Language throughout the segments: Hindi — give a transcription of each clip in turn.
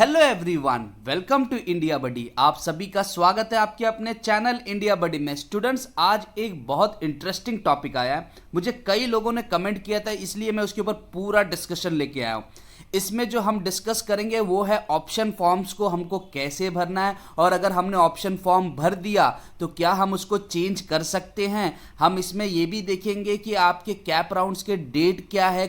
Hello everyone, welcome to India buddy. आप सभी का स्वागत है आपके अपने चैनल इंडिया बडी में। स्टूडेंट्स, आज एक बहुत इंटरेस्टिंग टॉपिक आया है। मुझे कई लोगों ने कमेंट किया था, इसलिए मैं उसके ऊपर पूरा डिस्कशन लेके आया हूँ। इसमें जो हम डिस्कस करेंगे वो है ऑप्शन फॉर्म्स को हमको कैसे भरना है, और अगर हमने ऑप्शन फॉर्म भर दिया तो क्या हम उसको चेंज कर सकते हैं। हम इसमें ये भी देखेंगे कि आपके कैप राउंड्स के डेट क्या है,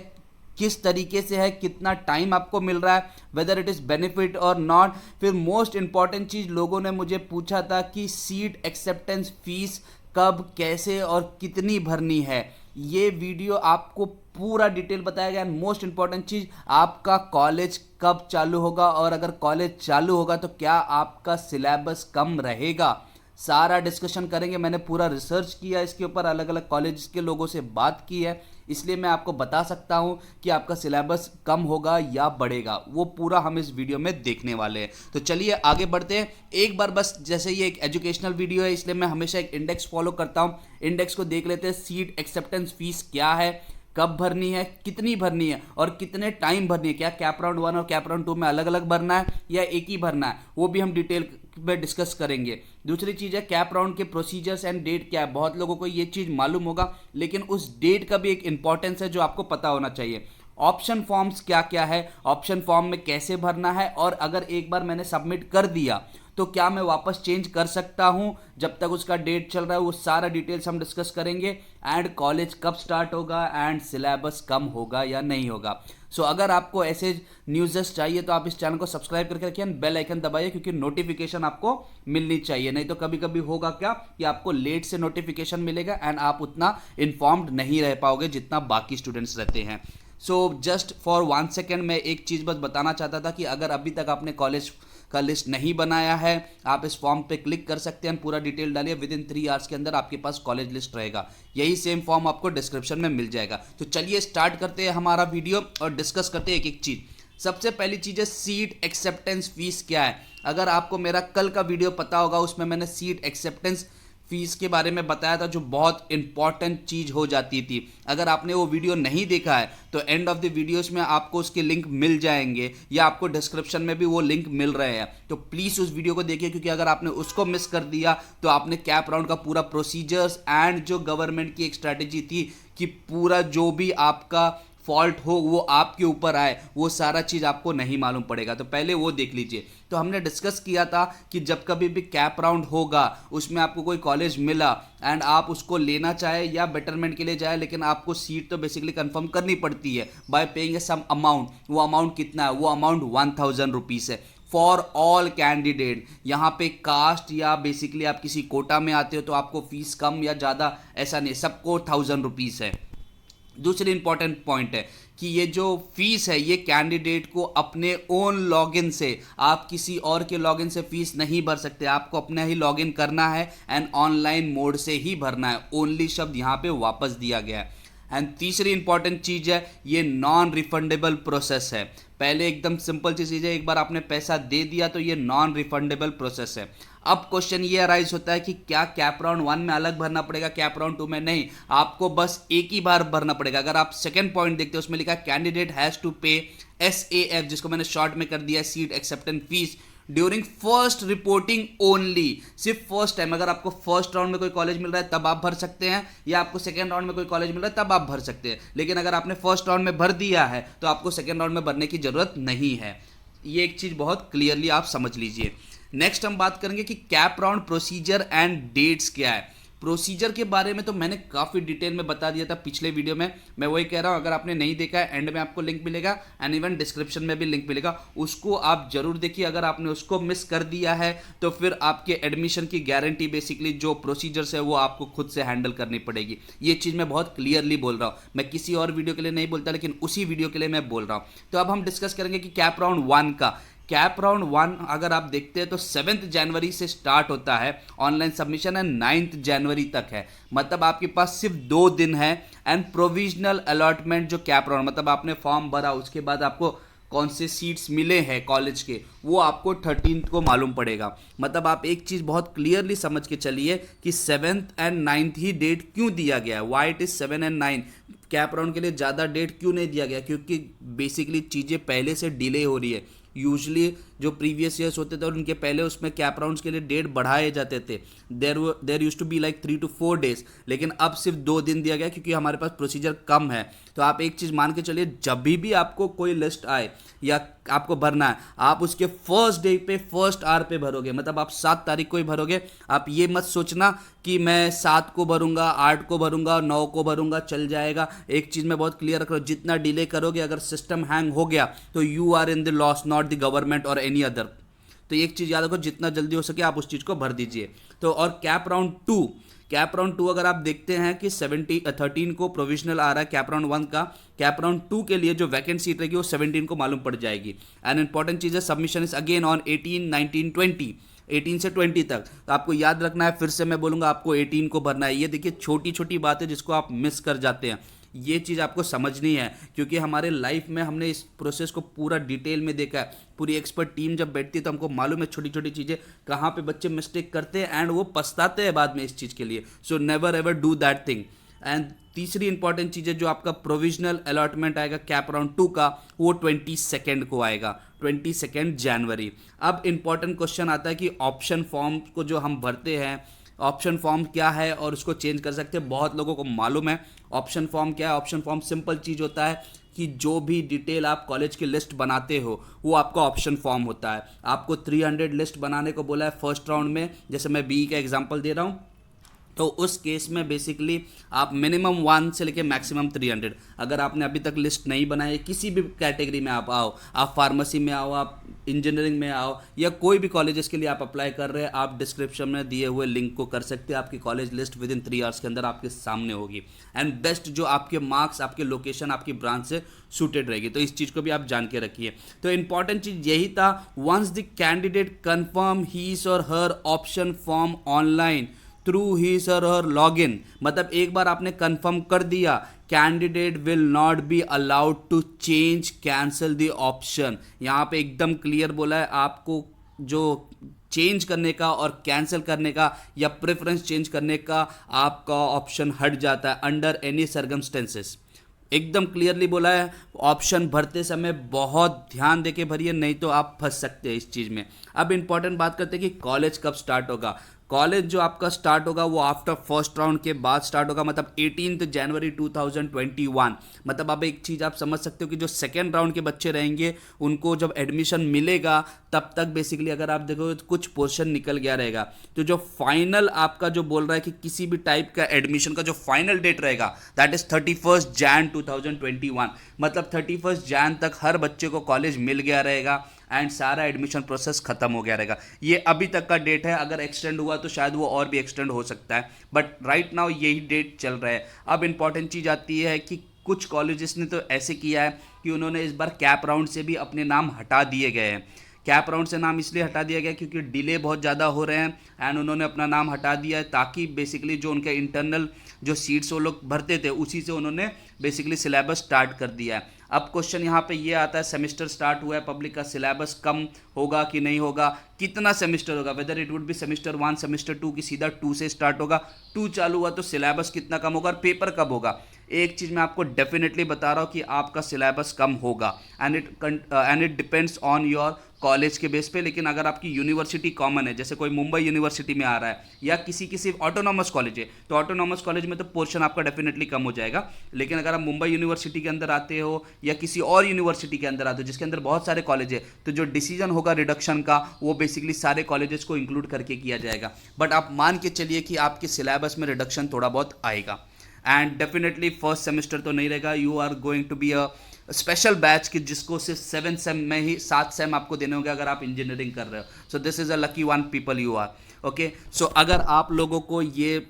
किस तरीके से है, कितना टाइम आपको मिल रहा है, वेदर इट इज़ बेनिफिट और नॉट। फिर मोस्ट इंपॉर्टेंट चीज़ लोगों ने मुझे पूछा था कि सीट एक्सेप्टेंस फीस कब, कैसे और कितनी भरनी है। ये वीडियो आपको पूरा डिटेल बताया गया। मोस्ट इंपॉर्टेंट चीज़, आपका कॉलेज कब चालू होगा, और अगर कॉलेज चालू होगा तो क्या आपका सिलेबस कम रहेगा, सारा डिस्कशन करेंगे। मैंने पूरा रिसर्च किया इसके ऊपर, अलग अलग कॉलेज के लोगों से बात की है, इसलिए मैं आपको बता सकता हूं कि आपका सिलेबस कम होगा या बढ़ेगा। वो पूरा हम इस वीडियो में देखने वाले हैं। तो चलिए आगे बढ़ते हैं। एक बार बस, जैसे ये एक एजुकेशनल वीडियो है इसलिए मैं हमेशा एक इंडेक्स फॉलो करता हूं। इंडेक्स को देख लेते हैं। सीट एक्सेप्टेंस फीस क्या है, कब भरनी है, कितनी भरनी है और कितने टाइम भरनी है। क्या कैप राउंड 1 और कैप राउंड 2 में अलग अलग भरना है या एक ही भरना है, वो भी हम डिटेल में डिस्कस करेंगे। दूसरी चीज़ है कैप राउंड के प्रोसीजर्स एंड डेट क्या है। बहुत लोगों को ये चीज़ मालूम होगा, लेकिन उस डेट का भी एक इंपॉर्टेंस है जो आपको पता होना चाहिए। ऑप्शन फॉर्म्स क्या क्या है, ऑप्शन फॉर्म में कैसे भरना है, और अगर एक बार मैंने सबमिट कर दिया तो क्या मैं वापस चेंज कर सकता हूं जब तक उसका डेट चल रहा है। वो सारा डिटेल्स हम डिस्कस करेंगे। एंड कॉलेज कब स्टार्ट होगा, एंड सिलेबस कम होगा या नहीं होगा। सो अगर आपको ऐसे न्यूज़ेस चाहिए तो आप इस चैनल को सब्सक्राइब करके रखिए, बेल आइकन दबाइए, क्योंकि नोटिफिकेशन आपको मिलनी चाहिए। नहीं तो कभी कभी होगा क्या कि आपको लेट से नोटिफिकेशन मिलेगा एंड आप उतना इन्फॉर्म्ड नहीं रह पाओगे जितना बाकी स्टूडेंट्स रहते हैं। सो जस्ट फॉर 1 सेकेंड मैं एक चीज़ बस बताना चाहता था कि अगर अभी तक आपने कॉलेज का लिस्ट नहीं बनाया है, आप इस फॉर्म पे क्लिक कर सकते हैं, पूरा डिटेल डालिए। विद इन 3 आवर्स के अंदर आपके पास कॉलेज लिस्ट रहेगा। यही सेम फॉर्म आपको डिस्क्रिप्शन में मिल जाएगा। तो चलिए स्टार्ट करते हैं हमारा वीडियो और डिस्कस करते हैं एक एक चीज़। सबसे पहली चीज़ है सीट एक्सेप्टेंस फीस क्या है। अगर आपको मेरा कल का वीडियो पता होगा, उसमें मैंने सीट एक्सेप्टेंस फीस के बारे में बताया था, जो बहुत इंपॉर्टेंट चीज हो जाती थी। अगर आपने वो वीडियो नहीं देखा है तो एंड ऑफ द वीडियोस में आपको उसके लिंक मिल जाएंगे, या आपको डिस्क्रिप्शन में भी वो लिंक मिल रहे हैं। तो प्लीज उस वीडियो को देखिए, क्योंकि अगर आपने उसको मिस कर दिया तो आपने कैप राउंड का पूरा प्रोसीजर्स एंड जो गवर्नमेंट की एक स्ट्रैटेजी थी कि पूरा जो भी आपका फॉल्ट हो वो आपके ऊपर आए, वो सारा चीज़ आपको नहीं मालूम पड़ेगा। तो पहले वो देख लीजिए। तो हमने डिस्कस किया था कि जब कभी भी कैप राउंड होगा, उसमें आपको कोई कॉलेज मिला एंड आप उसको लेना चाहे या बेटरमेंट के लिए जाए, लेकिन आपको सीट तो बेसिकली कंफर्म करनी पड़ती है बाय पेइंग सम अमाउंट। वो अमाउंट कितना है? वो अमाउंट 1000 रुपीज़ है फॉर ऑल कैंडिडेट। यहाँ पे कास्ट या बेसिकली आप किसी कोटा में आते हो तो आपको फीस कम या ज़्यादा ऐसा नहीं, सबको 1000 रुपीज़ है। दूसरी इंपॉर्टेंट पॉइंट है कि ये जो फीस है ये कैंडिडेट को अपने ओन लॉगिन से, आप किसी और के लॉगिन से फीस नहीं भर सकते, आपको अपना ही लॉगिन करना है एंड ऑनलाइन मोड से ही भरना है। ओनली शब्द यहाँ पे वापस दिया गया है। एंड तीसरी इंपॉर्टेंट चीज़ है, ये नॉन रिफंडेबल प्रोसेस है। पहले एकदम सिंपल सी चीज़ है, एक बार आपने पैसा दे दिया तो ये नॉन रिफंडेबल प्रोसेस है। अब क्वेश्चन ये अराइज होता है कि क्या कैप राउंड 1 में अलग भरना पड़ेगा, कैप राउंड 2 में नहीं, आपको बस एक ही बार भरना पड़ेगा। अगर आप सेकंड पॉइंट देखते हो, उसमें लिखा कैंडिडेट हैज़ टू पे SAF, जिसको मैंने शॉर्ट में कर दिया seat acceptance fees during first reporting only. सिर्फ फर्स्ट टाइम, अगर आपको फर्स्ट राउंड में कोई कॉलेज मिल रहा है तब आप भर सकते हैं, या आपको सेकंड राउंड में कोई कॉलेज मिल रहा है तब आप भर सकते हैं। लेकिन अगर आपने फर्स्ट राउंड में भर दिया है तो आपको सेकंड राउंड में भरने की जरूरत नहीं है। ये एक चीज बहुत क्लियरली आप समझ लीजिए। नेक्स्ट हम बात करेंगे कि CAP round procedure and dates क्या है। प्रोसीजर के बारे में तो मैंने काफ़ी डिटेल में बता दिया था पिछले वीडियो में। मैं वही कह रहा हूँ, अगर आपने नहीं देखा है एंड में आपको लिंक मिलेगा एंड इवन डिस्क्रिप्शन में भी लिंक मिलेगा, उसको आप जरूर देखिए। अगर आपने उसको मिस कर दिया है तो फिर आपके एडमिशन की गारंटी, बेसिकली जो प्रोसीजर्स है वो आपको खुद से हैंडल करनी पड़ेगी। ये चीज़ मैं बहुत क्लियरली बोल रहा हूँ, मैं किसी और वीडियो के लिए नहीं बोलता, लेकिन उसी वीडियो के लिए मैं बोल रहा हूँ। तो अब हम डिस्कस करेंगे कि कैप राउंड 1 का। कैप राउंड 1 अगर आप देखते हैं तो 7 जनवरी से स्टार्ट होता है, ऑनलाइन सबमिशन है 9 जनवरी तक है। मतलब आपके पास सिर्फ 2 दिन है। एंड प्रोविजनल अलॉटमेंट जो कैप राउंड, मतलब आपने फॉर्म भरा, उसके बाद आपको कौन से सीट्स मिले हैं कॉलेज के, वो आपको 13 को मालूम पड़ेगा। मतलब आप एक चीज़ बहुत क्लियरली समझ के चलिए कि 7th and 9th he date क्यों दिया गया है। Why it is 7 and 9, cap round के लिए ज़्यादा डेट क्यों नहीं दिया गया? क्योंकि बेसिकली चीज़ें पहले से डिले हो रही है। यूजली जो प्रीवियस ईयर्स होते थे और उनके पहले उसमें कैप राउंड्स के लिए डेट बढ़ाए जाते थे। There used to be like 3 to 4 days, लेकिन अब सिर्फ 2 दिन दिया गया क्योंकि हमारे पास प्रोसीजर कम है। तो आप एक चीज़ मान के चलिए, जब भी आपको कोई लिस्ट आए या आपको भरना है, आप उसके फर्स्ट डे पे फर्स्ट आवर पे भरोगे। मतलब आप 7 तारीख को ही भरोगे। आप ये मत सोचना कि मैं 7 को भरूंगा, 8 को भरूंगा, 9 को भरूंगा, चल जाएगा। एक चीज़ मैं बहुत क्लियर रख रहा हूँ, जितना डिले करोगे, अगर सिस्टम हैंग हो गया तो you are in the loss, not the government और एनी अदर। तो एक चीज़ याद रखो, जितना जल्दी हो सके आप उस चीज़ को भर दीजिए। तो और कैप राउंड टू अगर आप देखते हैं कि 13 को प्रोविजनल आ रहा है कैप राउंड 1 का। कैप राउंड 2 के लिए जो वैकेंट सीट रहेगी वो 17 को मालूम पड़ जाएगी। एंड इंपॉर्टेंट चीज़ है, सबमिशन इज अगेन ऑन 18, 19, 20, 18 से 20 तक। तो आपको याद रखना है, फिर से मैं बोलूँगा, आपको 18 को भरना है। ये देखिए छोटी छोटी बातें जिसको आप मिस कर जाते हैं, ये चीज़ आपको समझनी है, क्योंकि हमारे लाइफ में हमने इस प्रोसेस को पूरा डिटेल में देखा है। पूरी एक्सपर्ट टीम जब बैठती है तो हमको मालूम है छोटी छोटी चीज़ें कहाँ पे बच्चे मिस्टेक करते हैं एंड वो पछताते हैं बाद में इस चीज़ के लिए। So never ever do that thing. And तीसरी इंपॉर्टेंट चीज़ है, जो आपका प्रोविजनल अलॉटमेंट आएगा कैप राउंड 2 का, वो 22 को आएगा, 22 जनवरी। अब इंपॉर्टेंट क्वेश्चन आता है कि ऑप्शन फॉर्म को जो हम भरते हैं, ऑप्शन फॉर्म क्या है और उसको चेंज कर सकते हैं। बहुत लोगों को मालूम है ऑप्शन फॉर्म क्या है। ऑप्शन फॉर्म सिंपल चीज़ होता है कि जो भी डिटेल आप कॉलेज की लिस्ट बनाते हो वो आपका ऑप्शन फॉर्म होता है। आपको 300 लिस्ट बनाने को बोला है फर्स्ट राउंड में, जैसे मैं बी का एग्जांपल दे रहा हूँ, तो उस केस में बेसिकली आप मिनिमम 1 से लेके मैक्सिमम 300, अगर आपने अभी तक लिस्ट नहीं बनाई, किसी भी कैटेगरी में आप आओ, आप फार्मेसी में आओ, आप इंजीनियरिंग में आओ, या कोई भी कॉलेजेस के लिए आप अप्लाई कर रहे हैं, आप डिस्क्रिप्शन में दिए हुए लिंक को कर सकते हैं। आपकी college list with in 3 hours के अंदर आपके सामने होगी। एंड बेस्ट जो आपके मार्क्स, आपके लोकेशन, आपकी ब्रांच से सूटेड रहेगी। तो इस चीज़ को भी आप जान के रखिए। तो इंपॉर्टेंट चीज़ यही था, once the candidate confirm his or her option form online through his or her log in, मतलब एक बार आपने कंफर्म कर दिया, candidate will not be allowed to change cancel the option. यहाँ पे एकदम क्लियर बोला है, आपको जो चेंज करने का और कैंसिल करने का या प्रेफरेंस चेंज करने का आपका ऑप्शन हट जाता है अंडर एनी सर्कमस्टेंसेस। एकदम क्लियरली बोला है। ऑप्शन भरते समय बहुत ध्यान देके भरिए, नहीं तो आप फंस सकते हैं इस चीज़ में। अब इंपॉर्टेंट बात करते हैं कि कॉलेज कब स्टार्ट होगा। कॉलेज जो आपका स्टार्ट होगा वो आफ्टर फर्स्ट राउंड के बाद स्टार्ट होगा, मतलब 18 जनवरी 2021। मतलब अब एक चीज़ आप समझ सकते हो कि जो सेकेंड राउंड के बच्चे रहेंगे उनको जब एडमिशन मिलेगा तब तक बेसिकली अगर आप देखोगे तो कुछ पोर्शन निकल गया रहेगा। तो जो फाइनल आपका जो बोल रहा है कि किसी भी टाइप का एडमिशन का जो फाइनल डेट रहेगा दैट इज 31 जैन 2021, मतलब 31 जैन तक हर बच्चे को कॉलेज मिल गया रहेगा एंड सारा एडमिशन प्रोसेस खत्म हो गया रहेगा। ये अभी तक का डेट है, अगर एक्सटेंड हुआ तो शायद वो और भी एक्सटेंड हो सकता है, बट राइट नाउ यही डेट चल रहा है। अब इंपॉर्टेंट चीज़ आती है कि कुछ कॉलेजेस ने तो ऐसे किया है कि उन्होंने इस बार कैप राउंड से भी अपने नाम हटा दिए गए हैं। कैप राउंड से नाम इसलिए हटा दिया गया क्योंकि डिले बहुत ज़्यादा हो रहे हैं एंड उन्होंने अपना नाम हटा दिया है, ताकि बेसिकली जो उनके इंटरनल जो सीट्स वो लोग भरते थे उसी से उन्होंने बेसिकली सिलेबस स्टार्ट कर दिया है। अब क्वेश्चन यहाँ पे ये आता है, सेमेस्टर स्टार्ट हुआ है पब्लिक का, सिलेबस कम होगा कि नहीं होगा, कितना सेमेस्टर होगा, whether it would be semester 1, semester 2 की सीधा 2 से स्टार्ट होगा, 2 चालू हुआ तो सिलेबस कितना कम होगा और पेपर कब होगा। एक चीज़ मैं आपको डेफिनेटली बता रहा हूँ कि आपका सिलेबस कम होगा and it depends on your college के बेस पे। लेकिन अगर आपकी यूनिवर्सिटी कॉमन है, जैसे कोई मुंबई यूनिवर्सिटी में आ रहा है या किसी ऑटोनॉमस कॉलेज है, तो ऑटोनॉमस कॉलेज में तो पोर्शन आपका डेफिनेटली कम हो जाएगा। लेकिन अगर आप मुंबई यूनिवर्सिटी के अंदर आते हो या किसी और यूनिवर्सिटी के अंदर आते हो जिसके अंदर बहुत सारे कॉलेज है, तो जो डिसीजन होगा रिडक्शन का वो बेसिकली सारे कॉलेजेस को इंक्लूड करके किया जाएगा। बट आप मान के चलिए कि आपके सिलेबस में रिडक्शन थोड़ा बहुत आएगा एंड डेफिनेटली फर्स्ट सेमेस्टर तो नहीं रहेगा। You are going to be a special batch कि जिसको सिर्फ 7 सेम में ही 7 सेम आपको देने होंगे अगर आप इंजीनियरिंग कर रहे हो। So this is a lucky one people you are. Okay, so अगर आप लोगों को ये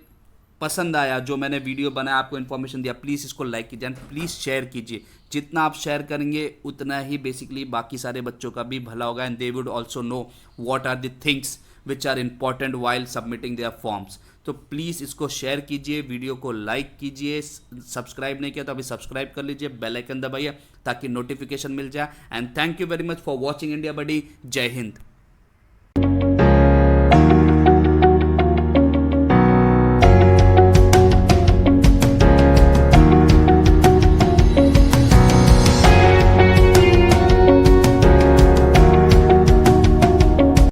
पसंद आया जो मैंने वीडियो बनाया, आपको इन्फॉर्मेशन दिया, प्लीज़ इसको लाइक कीजिए एंड प्लीज़ शेयर कीजिए। जितना आप शेयर करेंगे उतना ही बेसिकली बाकी सारे बच्चों का भी भला होगा and they would also know what are the things which are important while submitting their forms. तो प्लीज़ इसको शेयर कीजिए, वीडियो को लाइक कीजिए, सब्सक्राइब नहीं किया तो अभी सब्सक्राइब कर लीजिए, बेल आइकन दबाइए ताकि नोटिफिकेशन मिल जाए। And thank you very much for watching India buddy. जय हिंद।